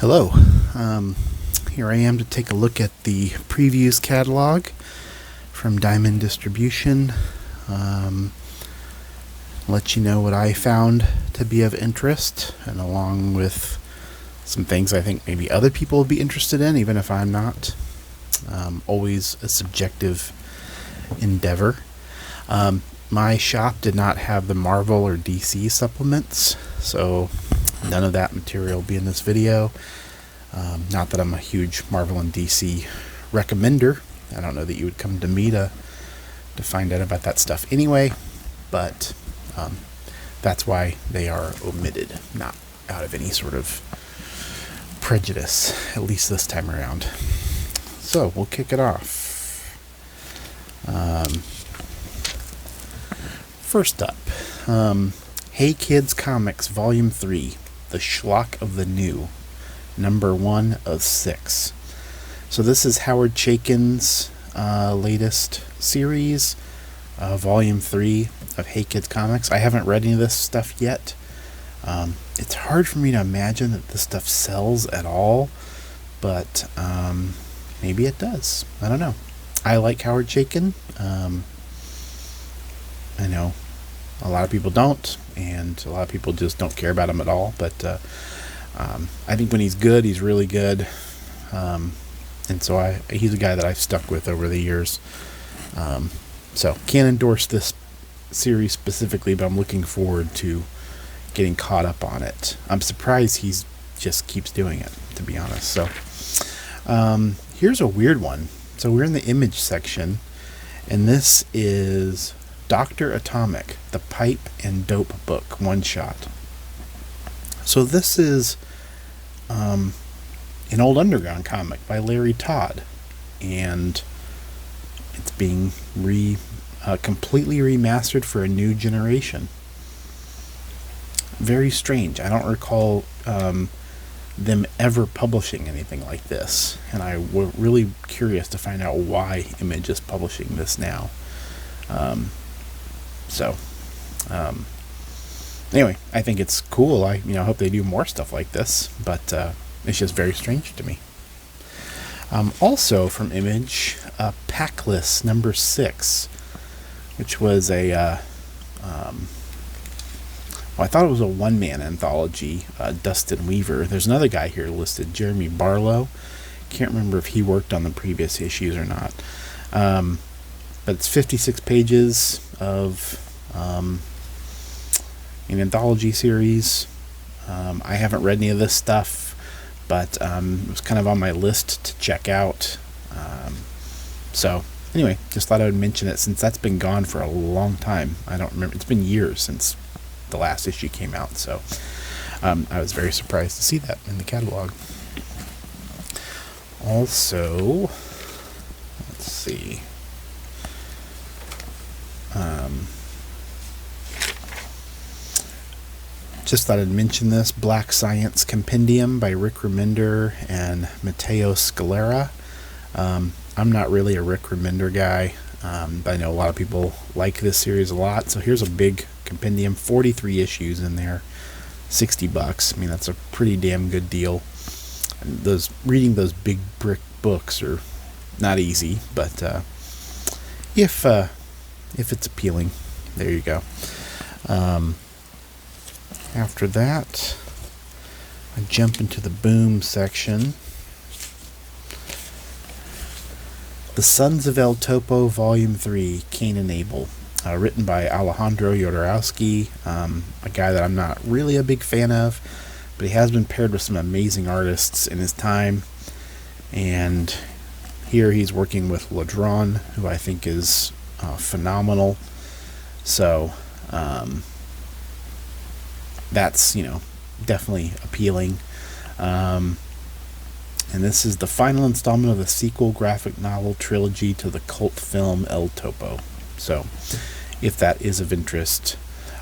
Hello. Here I am to take a look at the previews catalog from Diamond Distribution. Let you know what I found to be of interest, and along with some things I think maybe other people would be interested in, even if I'm not. Always a subjective endeavor. My shop did not have the Marvel or DC supplements, so none of that material will be in this video. Not that I'm a huge Marvel and DC recommender. I don't know that you would come to me to find out about that stuff anyway, but that's why they are omitted, not out of any sort of prejudice, at least this time around. So we'll kick it off. First up, Hey Kids Comics Volume 3, The Schlock of the New, number 1 of 6. So this is Howard Chaykin's latest series, Volume 3 of Hey Kids Comics. I haven't read any of this stuff yet. It's hard for me to imagine that this stuff sells at all, but maybe it does. I don't know. I like Howard Chaykin. I know a lot of people don't, and a lot of people just don't care about him at all, but I think when he's good, he's really good. And so he's a guy that I've stuck with over the years. So can't endorse this series specifically, but I'm looking forward to getting caught up on it. I'm surprised he just keeps doing it, to be honest. So here's a weird one. So we're in the image section, and this is Dr. Atomic, the Pipe and Dope Book, one shot. So this is an old Underground comic by Larry Todd, and it's being completely remastered for a new generation. Very strange. I don't recall them ever publishing anything like this, and I was really curious to find out why Image is publishing this now. Anyway, I think it's cool. I hope they do more stuff like this, but it's just very strange to me. Also from Image, Packless number 6, which was I thought it was a one-man anthology, Dustin Weaver. There's another guy here listed, Jeremy Barlow. Can't remember if he worked on the previous issues or not. But it's 56 pages of an anthology series. I haven't read any of this stuff, but it was kind of on my list to check out. So anyway, just thought I would mention it since that's been gone for a long time. I don't remember. It's been years since the last issue came out, so I was very surprised to see that in the catalog. Also, let's see. Just thought I'd mention this, Black Science Compendium by Rick Remender and Matteo Scalera. I'm not really a Rick Remender guy, but I know a lot of people like this series a lot. So here's a big compendium, 43 issues in there, $60. I mean, that's a pretty damn good deal. And reading those big brick books are not easy, but if it's appealing, there you go. After that, I jump into the Boom section. The Sons of El Topo, Volume 3, Cain and Abel. Written by Alejandro Jodorowsky, a guy that I'm not really a big fan of, but he has been paired with some amazing artists in his time. And here he's working with Ladron, who I think is phenomenal. So that's definitely appealing. And this is the final installment of the sequel graphic novel trilogy to the cult film El Topo. So if that is of interest.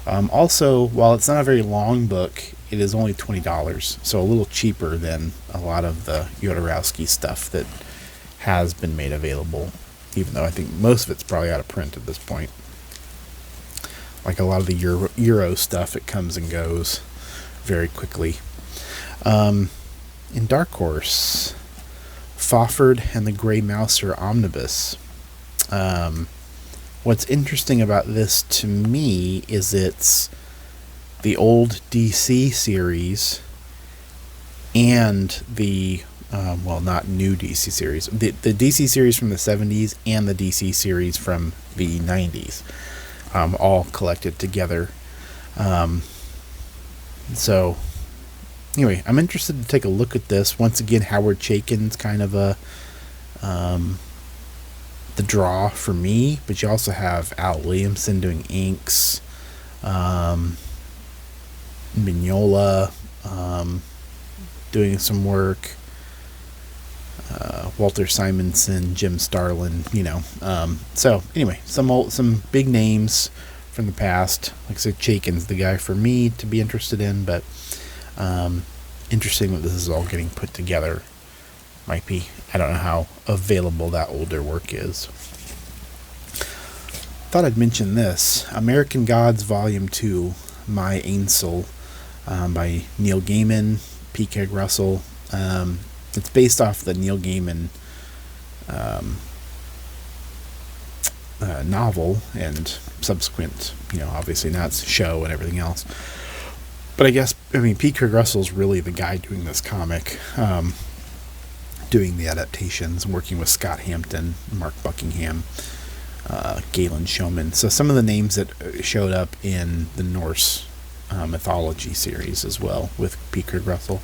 Also, while it's not a very long book, it is only $20, so a little cheaper than a lot of the Jodorowsky stuff that has been made available, even though I think most of it's probably out of print at this point. Like a lot of the Euro stuff, it comes and goes very quickly. In Dark Horse, Fafhrd and the Grey Mouser Omnibus. What's interesting about this to me is it's the old DC series and the not new DC series, the DC series from the 70s and the DC series from the 90s, all collected together. So anyway, I'm interested to take a look at this. Once again, Howard Chaykin's kind of the draw for me, but you also have Al Williamson doing inks, Mignola doing some work, Walter Simonson, Jim Starlin, so anyway, some big names from the past. Like I said, Chaykin's the guy for me to be interested in, but interesting that this is all getting put together. Might be, I don't know how available that older work is. Thought I'd mention this, American Gods Volume 2, My Ainsel, by Neil Gaiman, P. Craig Russell. It's based off the Neil Gaiman novel and subsequent, obviously now it's a show and everything else. But P. Craig Russell's really the guy doing this comic, doing the adaptations, working with Scott Hampton, Mark Buckingham, Galen Showman. So some of the names that showed up in the Norse mythology series as well with P. Craig Russell.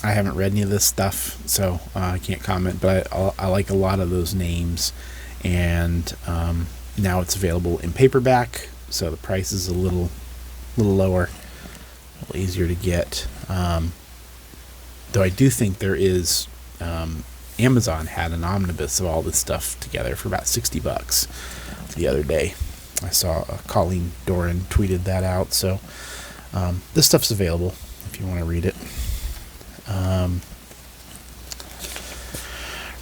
I haven't read any of this stuff, so I can't comment, but I like a lot of those names, and now it's available in paperback, so the price is a little lower, a little easier to get. Though I do think there is, Amazon had an omnibus of all this stuff together for about $60 the other day. I saw Colleen Doran tweeted that out, so this stuff's available if you want to read it.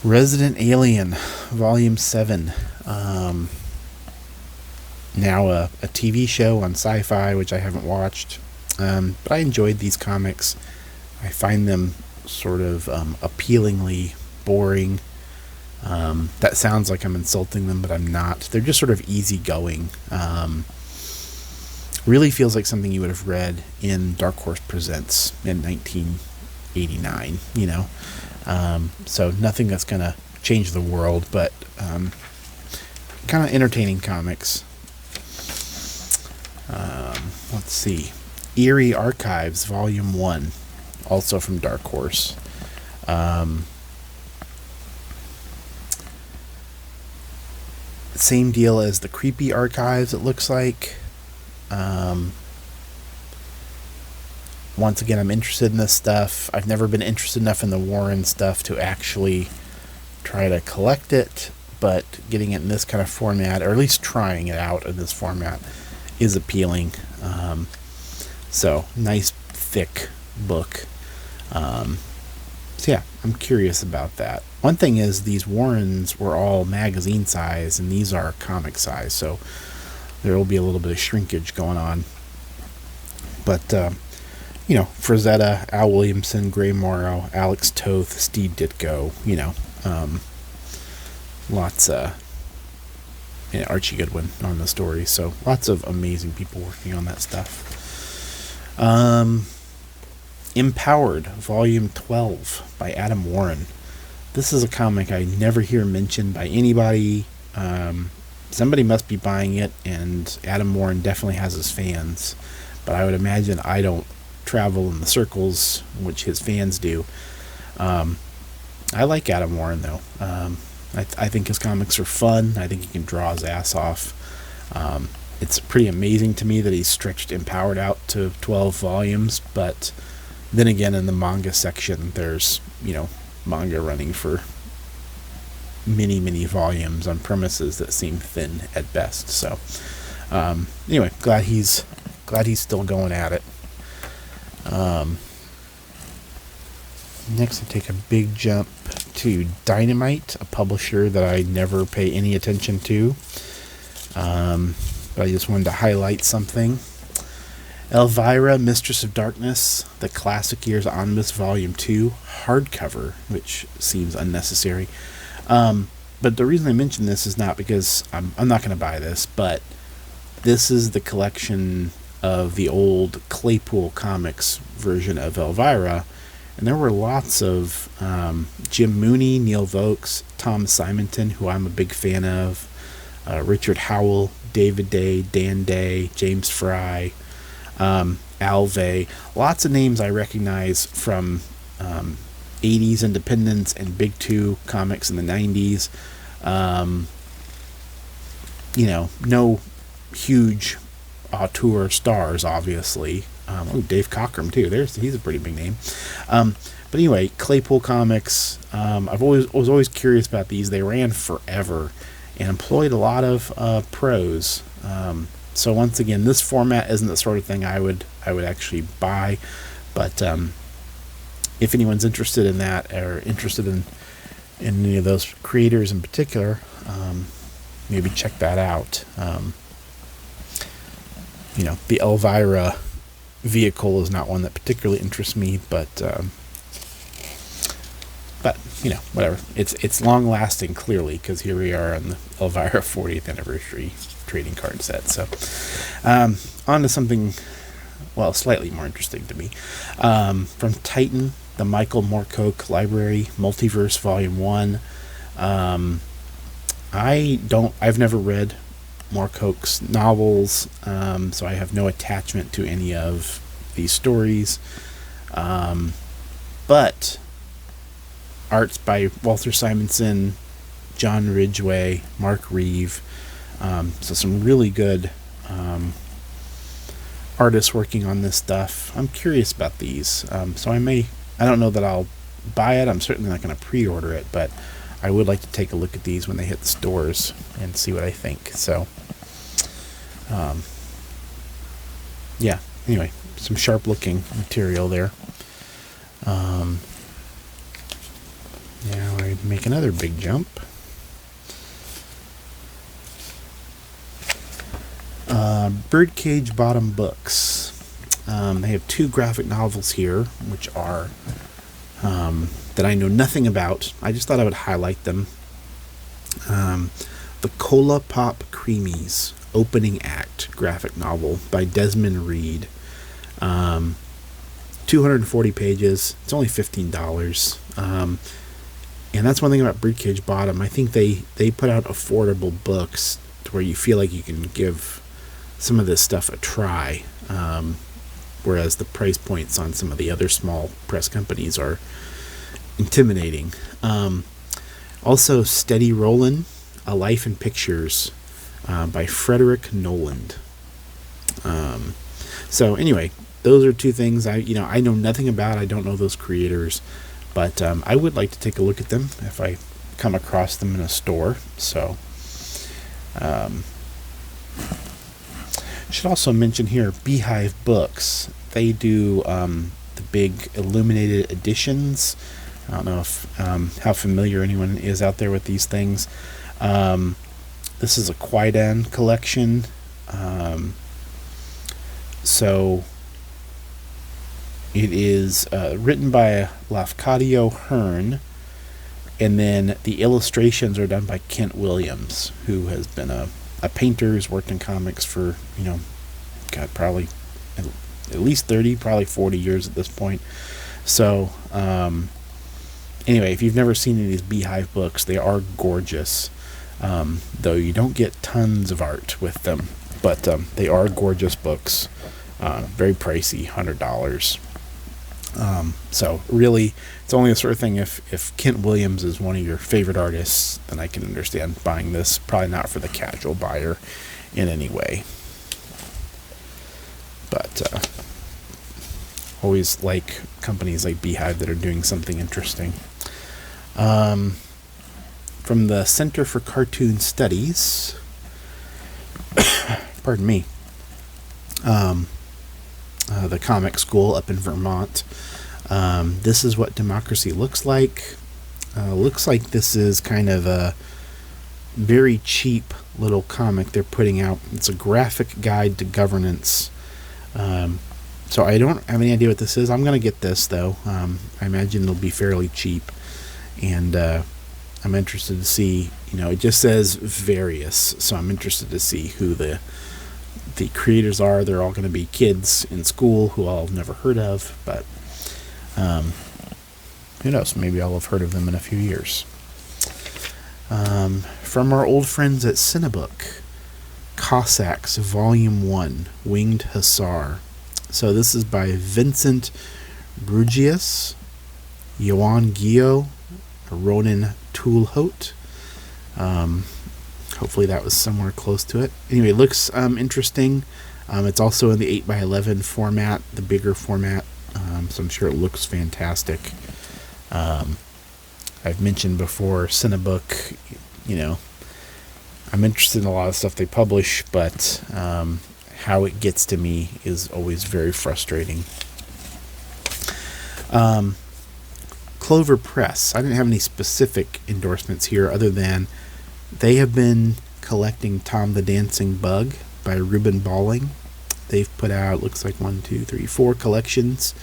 Resident Alien Volume 7, now a TV show on Sci-Fi, which I haven't watched, but I enjoyed these comics. I find them sort of appealingly boring. That sounds like I'm insulting them, but I'm not. They're just sort of easygoing. Really feels like something you would have read in Dark Horse Presents in 1989, so nothing that's going to change the world, but kind of entertaining comics. Let's see. Eerie Archives Volume 1, also from Dark Horse. Same deal as the Creepy Archives, it looks like. Once again, I'm interested in this stuff. I've never been interested enough in the Warren stuff to actually try to collect it, but getting it in this kind of format, or at least trying it out in this format, is appealing. So, nice, thick book. So yeah, I'm curious about that. One thing is, these Warrens were all magazine size, and these are comic size, so there will be a little bit of shrinkage going on. But, Frazetta, Al Williamson, Gray Morrow, Alex Toth, Steve Ditko, lots Archie Goodwin on the story, so lots of amazing people working on that stuff. Empowered, Volume 12 by Adam Warren. This is a comic I never hear mentioned by anybody. Somebody must be buying it, and Adam Warren definitely has his fans, but I would imagine I don't travel in the circles which his fans do. I like Adam Warren, though. I think his comics are fun. I think he can draw his ass off. It's pretty amazing to me that he's stretched Empowered out to 12 volumes, but then again, in the manga section, there's, manga running for many, many volumes on premises that seem thin at best. So, anyway, glad he's still going at it. Next, I take a big jump to Dynamite, a publisher that I never pay any attention to. But I just wanted to highlight something. Elvira, Mistress of Darkness, the Classic Years Omnibus Volume 2, hardcover, which seems unnecessary. But the reason I mention this is not because I'm not going to buy this, but this is the collection of the old Claypool Comics version of Elvira, and there were lots of Jim Mooney, Neil Vokes, Tom Simonton, who I'm a big fan of, Richard Howell, David Day, Dan Day, James Fry, Alvey, lots of names I recognize from 80s independents and Big Two comics in the 90s. No huge auteur stars, obviously. Dave Cockrum too. He's a pretty big name. But anyway, Claypool Comics. I was always curious about these. They ran forever and employed a lot of pros. So once again, this format isn't the sort of thing I would actually buy, but if anyone's interested in that or interested in any of those creators in particular, maybe check that out. The Elvira vehicle is not one that particularly interests me, but whatever. It's long lasting, clearly, because here we are on the Elvira 40th anniversary trading card set. So on to something, well, slightly more interesting to me. From Titan, the Michael Moorcoke Library Multiverse Volume 1. I've never read Moorcoke's novels, so I have no attachment to any of these stories. But art's by Walter Simonson, John Ridgway, Mark Reeve. So some really good artists working on this stuff. I'm curious about these. So I don't know that I'll buy it. I'm certainly not going to pre-order it, but I would like to take a look at these when they hit the stores and see what I think. So, anyway, some sharp looking material there. Now I make another big jump. Birdcage Bottom Books. They have 2 graphic novels here, which are that I know nothing about. I just thought I would highlight them. The Cola Pop Creamies Opening Act graphic novel by Desmond Reed. 240 pages. It's only $15. And that's one thing about Birdcage Bottom. I think they put out affordable books to where you feel like you can give some of this stuff a try, whereas the price points on some of the other small press companies are intimidating. Also, Steady Rollin', A Life in Pictures by Frederick Noland. So anyway, those are 2 things I know nothing about. I don't know those creators, but I would like to take a look at them if I come across them in a store. So should also mention here Beehive Books. They do the big illuminated editions. I don't know if how familiar anyone is out there with these things. This is a Quaidan collection. So it is written by Lafcadio Hearn, and then the illustrations are done by Kent Williams, who has been a painter who's worked in comics for, probably at least 30, probably 40 years at this point. So, anyway, if you've never seen any of these Beehive books, they are gorgeous. Though you don't get tons of art with them, but they are gorgeous books. Very pricey, $100. So really, it's only the sort of thing if Kent Williams is one of your favorite artists, then I can understand buying this. Probably not for the casual buyer in any way. But always like companies like Beehive that are doing something interesting. From the Center for Cartoon Studies, pardon me, the comic school up in Vermont. This is what democracy looks like. Looks like this is kind of a very cheap little comic they're putting out. It's a graphic guide to governance. So I don't have any idea what this is. I'm going to get this, though. I imagine it'll be fairly cheap. And I'm interested to see, it just says various. So I'm interested to see who the creators are. They're all going to be kids in school who I'll never heard of. But who knows? Maybe I'll have heard of them in a few years. From our old friends at Cinebook, Cossacks Volume 1, Winged Hussar. So this is by Vincent Brugius, Johan Gio, Ronan Toolhote. Hopefully that was somewhere close to it. Anyway, it looks interesting. It's also in the 8x11 format, the bigger format. So I'm sure it looks fantastic. I've mentioned before, Cinebook, I'm interested in a lot of stuff they publish, but how it gets to me is always very frustrating. Clover Press. I didn't have any specific endorsements here other than they have been collecting Tom the Dancing Bug by Ruben Balling. They've put out, looks like 4 collections,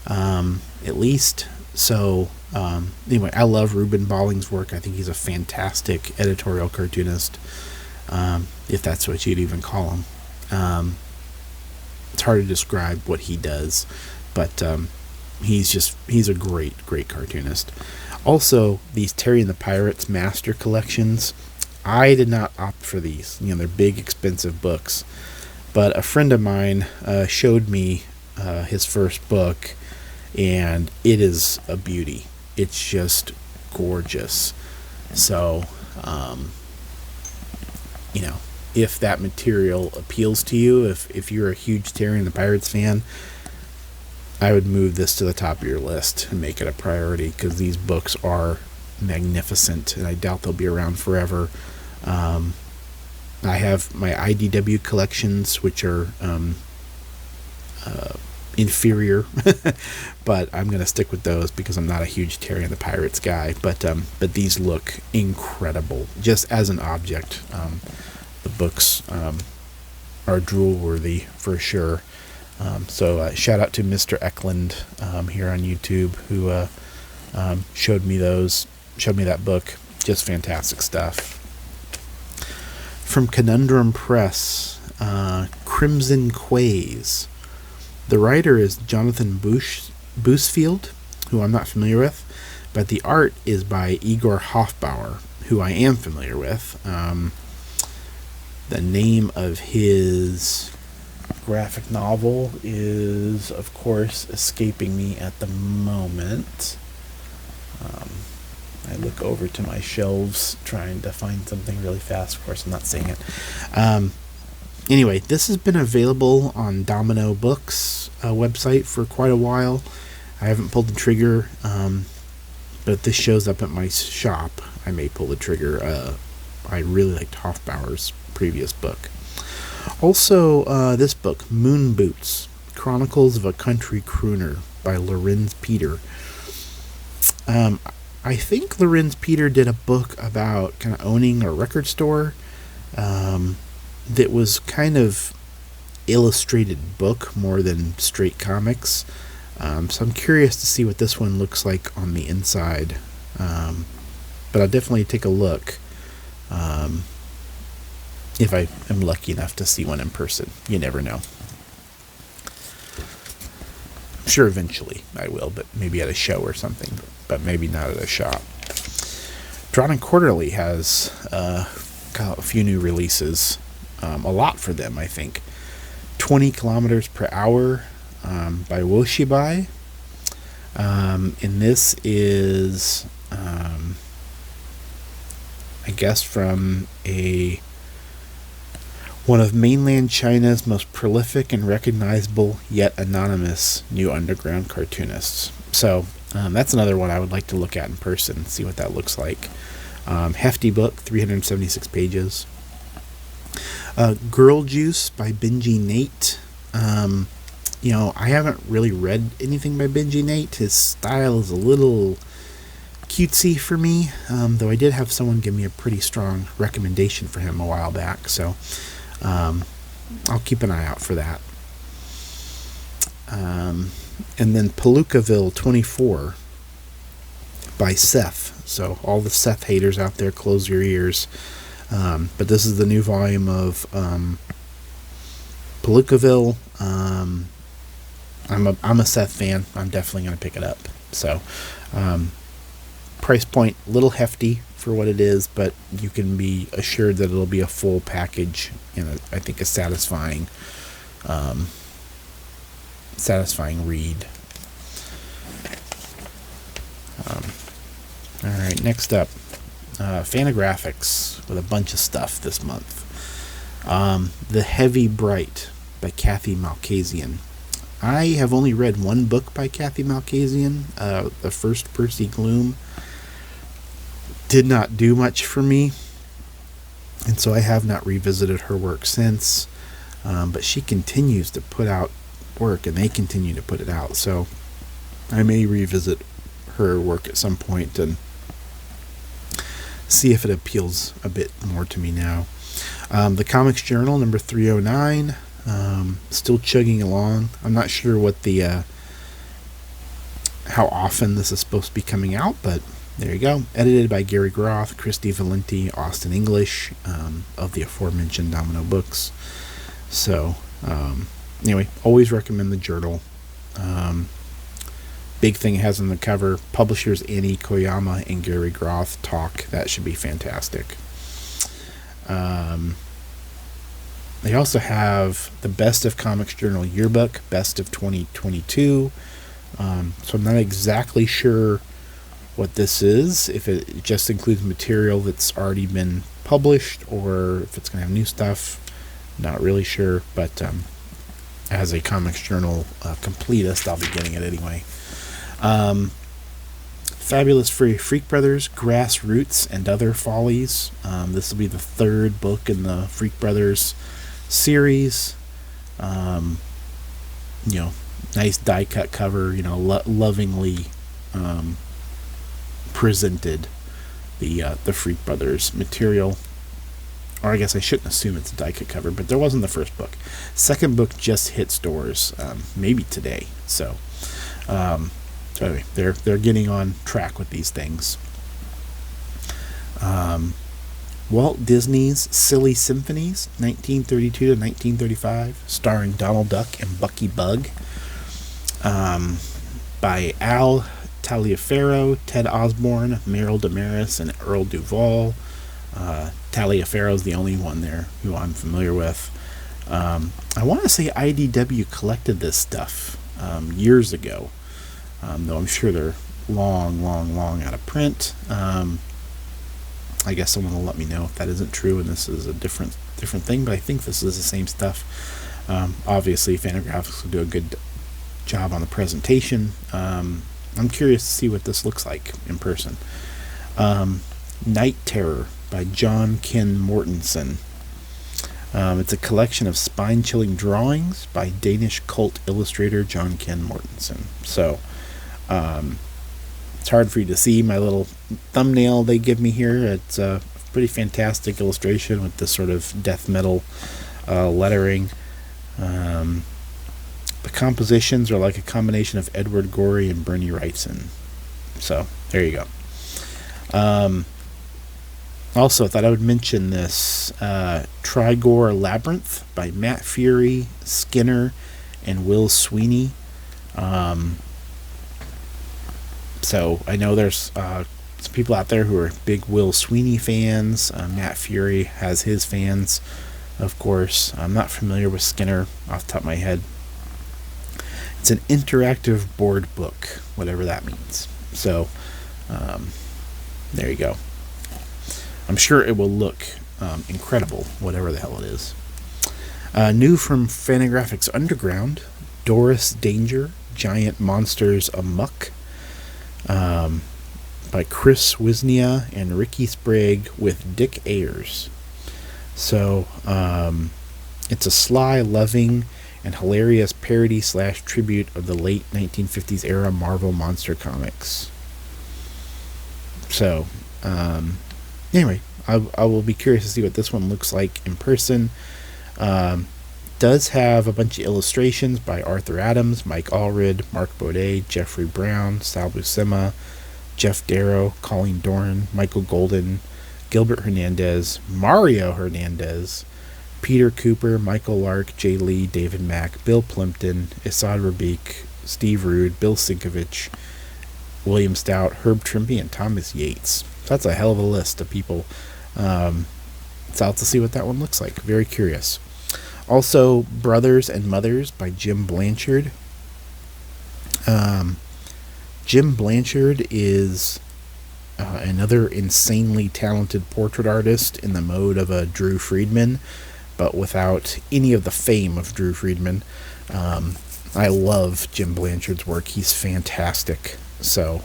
at least. So, anyway, I love Ruben Balling's work. I think he's a fantastic editorial cartoonist, if that's what you'd even call him. It's hard to describe what he does, but he's a great cartoonist. Also, these Terry and the Pirates Master Collections, I did not opt for these. They're big, expensive books, but a friend of mine showed me his first book, and it is a beauty. It's just gorgeous. So, if that material appeals to you, if you're a huge Terry and the Pirates fan, I would move this to the top of your list and make it a priority, because these books are magnificent, and I doubt they'll be around forever. I have my IDW collections, which are inferior, but I'm going to stick with those because I'm not a huge Terry and the Pirates guy. But these look incredible, just as an object. The books are drool-worthy for sure. So shout out to Mr. Eklund here on YouTube, who showed me that book. Just fantastic stuff. From Conundrum Press, Crimson Quays. The writer is Jonathan Boosfield, who I'm not familiar with, but the art is by Igor Hofbauer, who I am familiar with. The name of his graphic novel is, of course, escaping me at the moment. I look over to my shelves trying to find something really fast. Of course, I'm not saying it. Anyway, this has been available on Domino Books website for quite a while. I haven't pulled the trigger, but if this shows up at my shop, I may pull the trigger. I really liked Hofbauer's previous book. Also, this book, Moon Boots, Chronicles of a Country Crooner by Lorenz Peter. I think Lorenz Peter did a book about kind of owning a record store that was kind of illustrated book more than straight comics. So I'm curious to see what this one looks like on the inside. But I'll definitely take a look if I am lucky enough to see one in person. You never know. I'm sure eventually I will, but maybe at a show or something, but maybe not at a shop. Drawn and Quarterly has a few new releases. A lot for them, I think. 20 kilometers per hour by Woshibai. And this is, I guess, from one of mainland China's most prolific and recognizable yet anonymous new underground cartoonists. So that's another one I would like to look at in person, see what that looks like. Hefty book, 376 pages. Girl Juice by Benji Nate. I haven't really read anything by Benji Nate. His style is a little cutesy for me, though I did have someone give me a pretty strong recommendation for him a while back, so I'll keep an eye out for that. And then Palookaville 24 by Seth. So all the Seth haters out there, close your ears. But this is the new volume of Palookaville. I'm a Seth fan. I'm definitely going to pick it up. So price point, a little hefty for what it is, but you can be assured that it'll be a full package and I think a satisfying read. All right, next up, Fantagraphics with a bunch of stuff this month. The Heavy Bright by Kathy Malkasian. I have only read one book by Kathy Malkasian, the first Percy Gloom. Did not do much for me, and so I have not revisited her work since. But she continues to put out work, and they continue to put it out. So I may revisit her work at some point and see if it appeals a bit more to me now. The Comics Journal, number 309, still chugging along. I'm not sure what the how often this is supposed to be coming out, but there you go. Edited by Gary Groth, Christy Valenti, Austin English, of the aforementioned Domino Books. So, anyway, always recommend the journal. Big thing it has on the cover, publishers Annie Koyama and Gary Groth talk. That should be fantastic. They also have the Best of Comics Journal Yearbook, Best of 2022. So I'm not exactly sure what this is, if it just includes material that's already been published or if it's going to have new stuff. Not really sure, but as a Comics Journal completist, I'll be getting it anyway. Fabulous Freak Brothers, Grassroots and Other Follies. This will be the third book in the Freak Brothers series. Nice die cut cover, lovingly presented the Freak Brothers material. Or I guess I shouldn't assume it's a die cut cover, but there wasn't the first book. Second book just hit stores, maybe today. So anyway, they're getting on track with these things. Walt Disney's Silly Symphonies, 1932 to 1935, starring Donald Duck and Bucky Bug, by Al Taliaferro, Ted Osborne, Merrill Damaris, and Earl Duvall. Taliaferro's the only one there who I'm familiar with. I want to say IDW collected this stuff years ago, though I'm sure they're long out of print. I guess someone will let me know if that isn't true and this is a different thing, but I think this is the same stuff. Obviously, Fantagraphics will do a good job on the presentation. I'm curious to see what this looks like in person. Night Terror by John Ken Mortensen. It's a collection of spine-chilling drawings by Danish cult illustrator John Ken Mortensen. So, it's hard for you to see my little thumbnail they give me here. It's a pretty fantastic illustration with this sort of death metal lettering. The compositions are like a combination of Edward Gorey and Bernie Wrightson. So, there you go. Also, I thought I would mention this Trigor Labyrinth by Matt Fury, Skinner, and Will Sweeney. So I know there's some people out there who are big Will Sweeney fans. Matt Fury has his fans, of course. I'm not familiar with Skinner off the top of my head. It's an interactive board book, whatever that means. So there you go. I'm sure it will look incredible, whatever the hell it is. New from Fantagraphics Underground, Doris Danger, Giant Monsters Amok, by Chris Wisnia and Ricky Sprague with Dick Ayers. So, it's a sly, loving, and hilarious parody / tribute of the late 1950s era Marvel Monster Comics. So, anyway, I will be curious to see what this one looks like in person. does have a bunch of illustrations by Arthur Adams, Mike Allred, Mark Baudet, Jeffrey Brown, Sal Buscema, Jeff Darrow, Colleen Doran, Michael Golden, Gilbert Hernandez, Mario Hernandez, Peter Cooper, Michael Lark, Jay Lee, David Mack, Bill Plimpton, Isad Rabik, Steve Rude, Bill Sinkovich, William Stout, Herb Trimpe, and Thomas Yates. So that's a hell of a list of people. So I'll have to see what that one looks like. Very curious. Also, Brothers and Mothers by Jim Blanchard. Jim Blanchard is another insanely talented portrait artist in the mode of a Drew Friedman, but without any of the fame of Drew Friedman. I love Jim Blanchard's work. He's fantastic. So,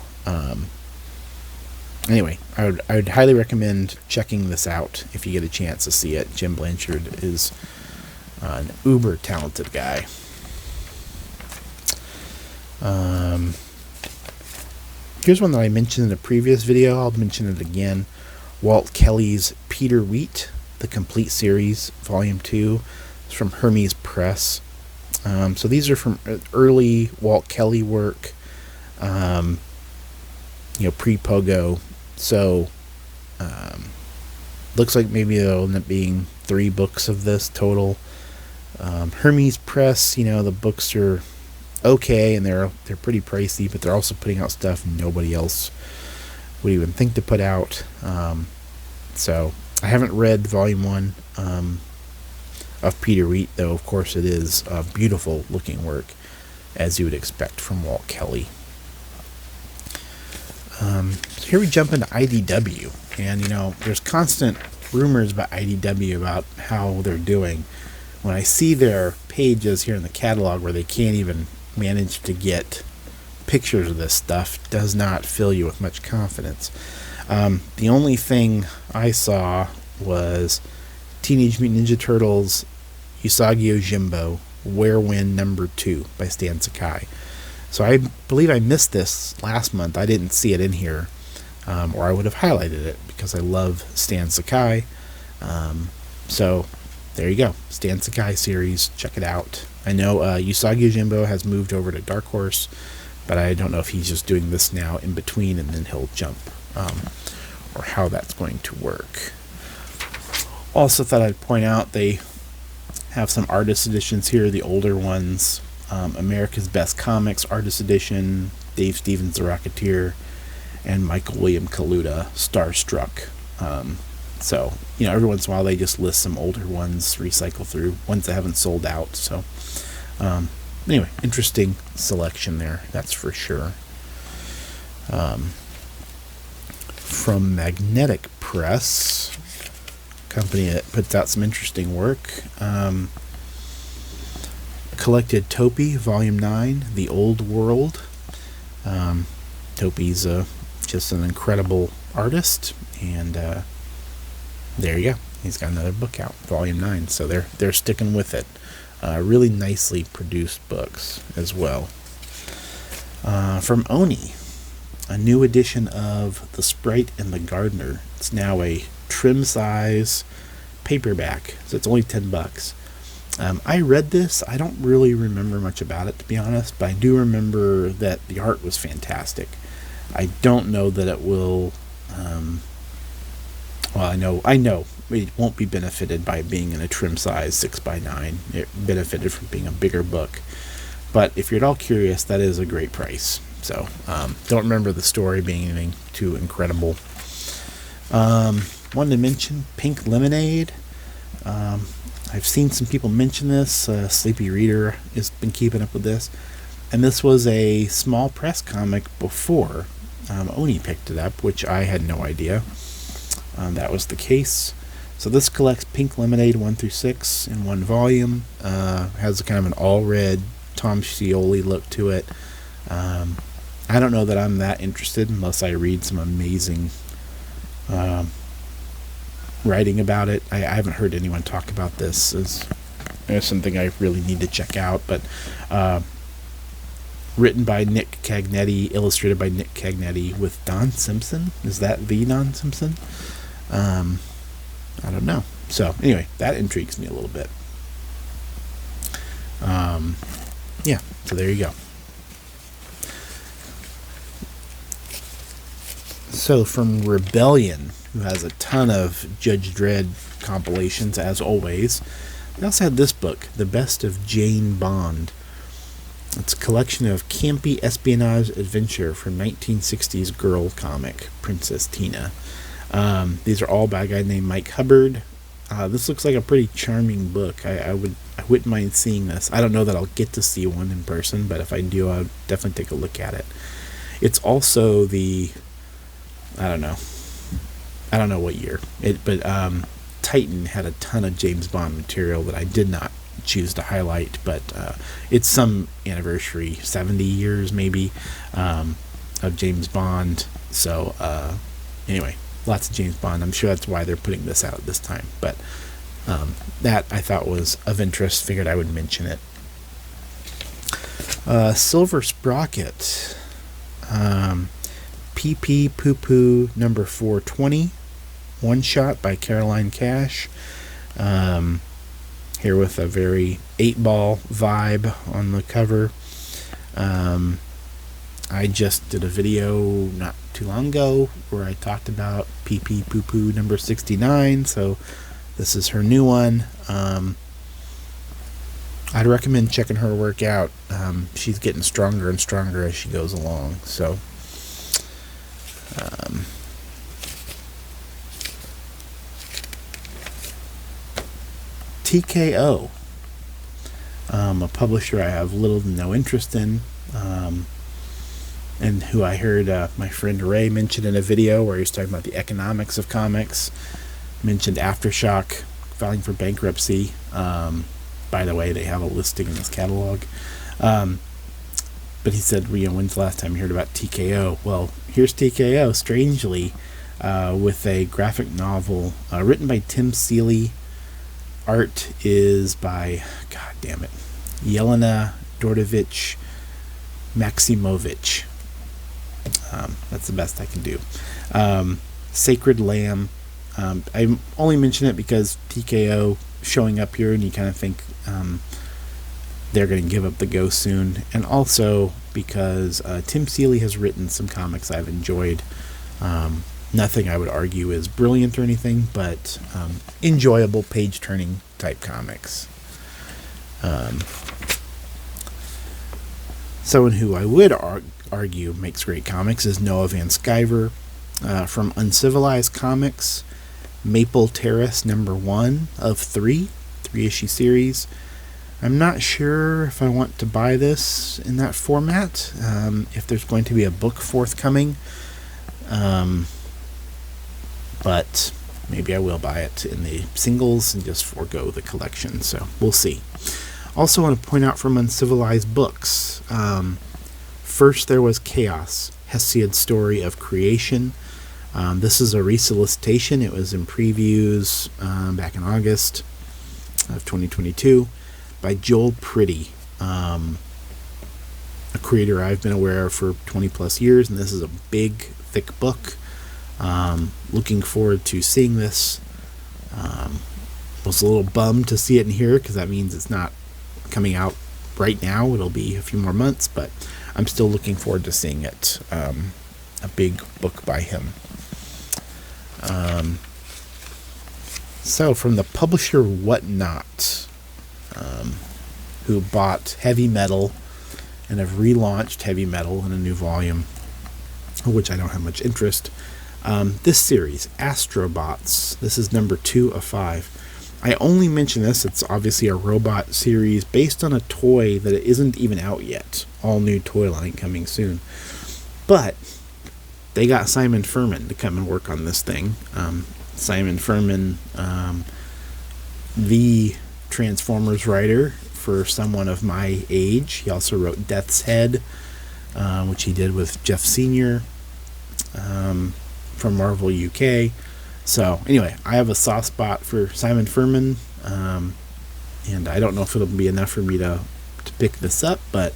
anyway, I would highly recommend checking this out if you get a chance to see it. Jim Blanchard is an uber talented guy. Here's one that I mentioned in a previous video. I'll mention it again. Walt Kelly's Peter Wheat, the complete series, Volume 2. It's from Hermes Press. So these are from early Walt Kelly work, pre-Pogo. So looks like maybe there'll end up being 3 books of this total. Hermes Press, the books are okay, and they're pretty pricey, but they're also putting out stuff nobody else would even think to put out. So I haven't read Volume 1 of Peter Wheat, though of course it is a beautiful looking work, as you would expect from Walt Kelly. So here we jump into IDW, and there's constant rumors about IDW about how they're doing. When I see their pages here in the catalog where they can't even manage to get pictures of this stuff, does not fill you with much confidence. The only thing I saw was Teenage Mutant Ninja Turtles Usagi Yojimbo Where When Number 2 by Stan Sakai. So I believe I missed this last month. I didn't see it in here, or I would have highlighted it because I love Stan Sakai. So there you go, Stan Sakai series, check it out. I know Usagi Yojimbo has moved over to Dark Horse, but I don't know if he's just doing this now in between and then he'll jump, or how that's going to work. Also thought I'd point out they have some artist editions here, the older ones. America's Best Comics Artist Edition, Dave Stevens The Rocketeer, and Michael William Kaluta Starstruck. So, every once in a while they just list some older ones, recycle through ones that haven't sold out. So, anyway, interesting selection there, that's for sure. From Magnetic Press, company that puts out some interesting work. Collected Topi, Volume 9, The Old World. Topi's just an incredible artist, and there you go. He's got another book out, Volume 9, so they're sticking with it. Really nicely produced books as well. From Oni, a new edition of The Sprite and the Gardener. It's now a trim size paperback, so it's only $10. I read this. I don't really remember much about it, to be honest, but I do remember that the art was fantastic. I don't know that it will. I know it won't be benefited by being in a trim size 6x9. It benefited from being a bigger book. But if you're at all curious, that is a great price. So, don't remember the story being anything too incredible. Wanted to mention Pink Lemonade. I've seen some people mention this. Sleepy Reader has been keeping up with this. And this was a small press comic before Oni picked it up, which I had no idea that was the case. So this collects Pink Lemonade 1 through 6 in one volume. Has a kind of an all-red Tom Scioli look to it. I don't know that I'm that interested unless I read some amazing writing about it. I haven't heard anyone talk about this. It's something I really need to check out. But written by Nick Cagnetti, illustrated by Nick Cagnetti, with Don Simpson. Is that the Don Simpson? I don't know. So anyway, that intrigues me a little bit. Yeah, so there you go. So from Rebellion, who has a ton of Judge Dredd compilations, as always, they also had this book, The Best of Jane Bond. It's a collection of campy espionage adventure from 1960s girl comic, Princess Tina. These are all by a guy named Mike Hubbard. This looks like a pretty charming book. I wouldn't mind seeing this. I don't know that I'll get to see one in person, but if I do, I'll definitely take a look at it. It's also I don't know what year. But Titan had a ton of James Bond material that I did not choose to highlight, but it's some anniversary, 70 years maybe, of James Bond. So anyway, lots of James Bond. I'm sure that's why they're putting this out at this time, but that I thought was of interest. Figured I would mention it. Silver Sprocket, PP Poo Poo number 420, one shot by Caroline Cash. Here with a very 8-ball vibe on the cover. I just did a video not too long ago where I talked about PP Poo Poo number 69, so this is her new one. I'd recommend checking her work out. She's getting stronger and stronger as she goes along. So TKO, a publisher I have little to no interest in, and who I heard my friend Ray mention in a video where he was talking about the economics of comics. Mentioned Aftershock filing for bankruptcy. By the way, they have a listing in this catalog. But he said, when's the last time you heard about TKO? Well, here's TKO, strangely, with a graphic novel written by Tim Seeley. Art is by, God damn it, Yelena Dordovich Maximovich. That's the best I can do. Sacred Lamb. I only mention it because TKO showing up here, and you kind of think they're going to give up the ghost soon, and also because Tim Seeley has written some comics I've enjoyed. Nothing I would argue is brilliant or anything, but enjoyable page-turning type comics. Someone who I would argue makes great comics is Noah Van Sciver from Uncivilized Comics, Maple Terrace #1 of 3-issue series. I'm not sure if I want to buy this in that format, if there's going to be a book forthcoming. But maybe I will buy it in the singles and just forego the collection, so we'll see. Also want to point out from Uncivilized Books, first there was Chaos, Hesiod's Story of Creation. This is a resolicitation. It was in previews back in August of 2022 by Joel Pretty, a creator I've been aware of for 20 plus years, and this is a big, thick book. Looking forward to seeing this. Was a little bummed to see it in here because that means it's not coming out right now. It'll be a few more months, but I'm still looking forward to seeing it. A big book by him. So from the publisher Whatnot, who bought Heavy Metal and have relaunched Heavy Metal in a new volume, which I don't have much interest. This series, Astrobots, this is number 2 of 5. I only mention this, it's obviously a robot series based on a toy that isn't even out yet. All new toy line coming soon. But they got Simon Furman to come and work on this thing. Simon Furman, the Transformers writer for someone of my age. He also wrote Death's Head, which he did with Jeff Sr. From Marvel UK. So anyway, I have a soft spot for Simon Furman, and I don't know if it'll be enough for me to pick this up, but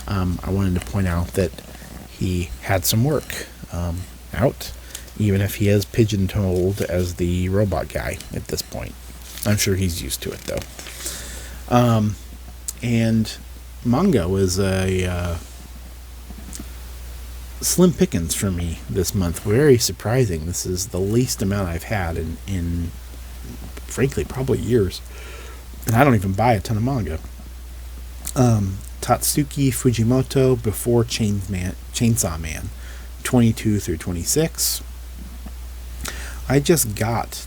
I wanted to point out that he had some work out, even if he is pigeonholed as the robot guy at this point. I'm sure he's used to it, though. And manga was a slim pickings for me this month. Very surprising. This is the least amount I've had in frankly, probably years. And I don't even buy a ton of manga. Tatsuki Fujimoto Before Chainsaw Man, 22 through 26. I just got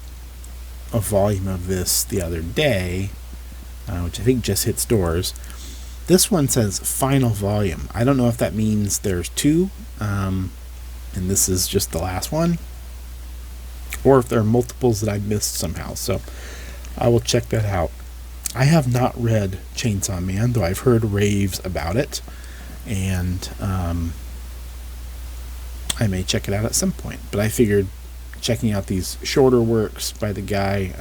a volume of this the other day, which I think just hit stores. This one says final volume. I don't know if that means there's two, and this is just the last one, or if there are multiples that I missed somehow. So I will check that out. I have not read Chainsaw Man, though I've heard raves about it, and I may check it out at some point. But I figured checking out these shorter works by the guy,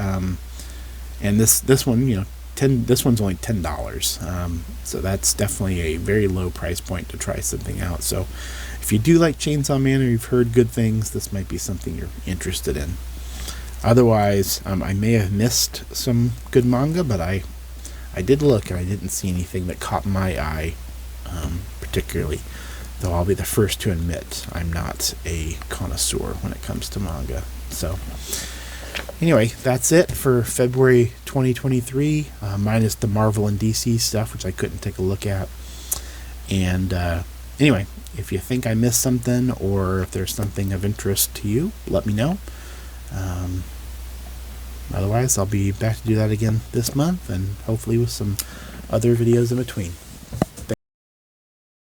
and this one, this one's only $10, so that's definitely a very low price point to try something out. So if you do like Chainsaw Man or you've heard good things, this might be something you're interested in. Otherwise, I may have missed some good manga, but I did look and I didn't see anything that caught my eye particularly, though I'll be the first to admit I'm not a connoisseur when it comes to manga. So anyway, that's it for February 2023, minus the Marvel and DC stuff, which I couldn't take a look at. And anyway, if you think I missed something or if there's something of interest to you, let me know. Otherwise, I'll be back to do that again this month, and hopefully with some other videos in between.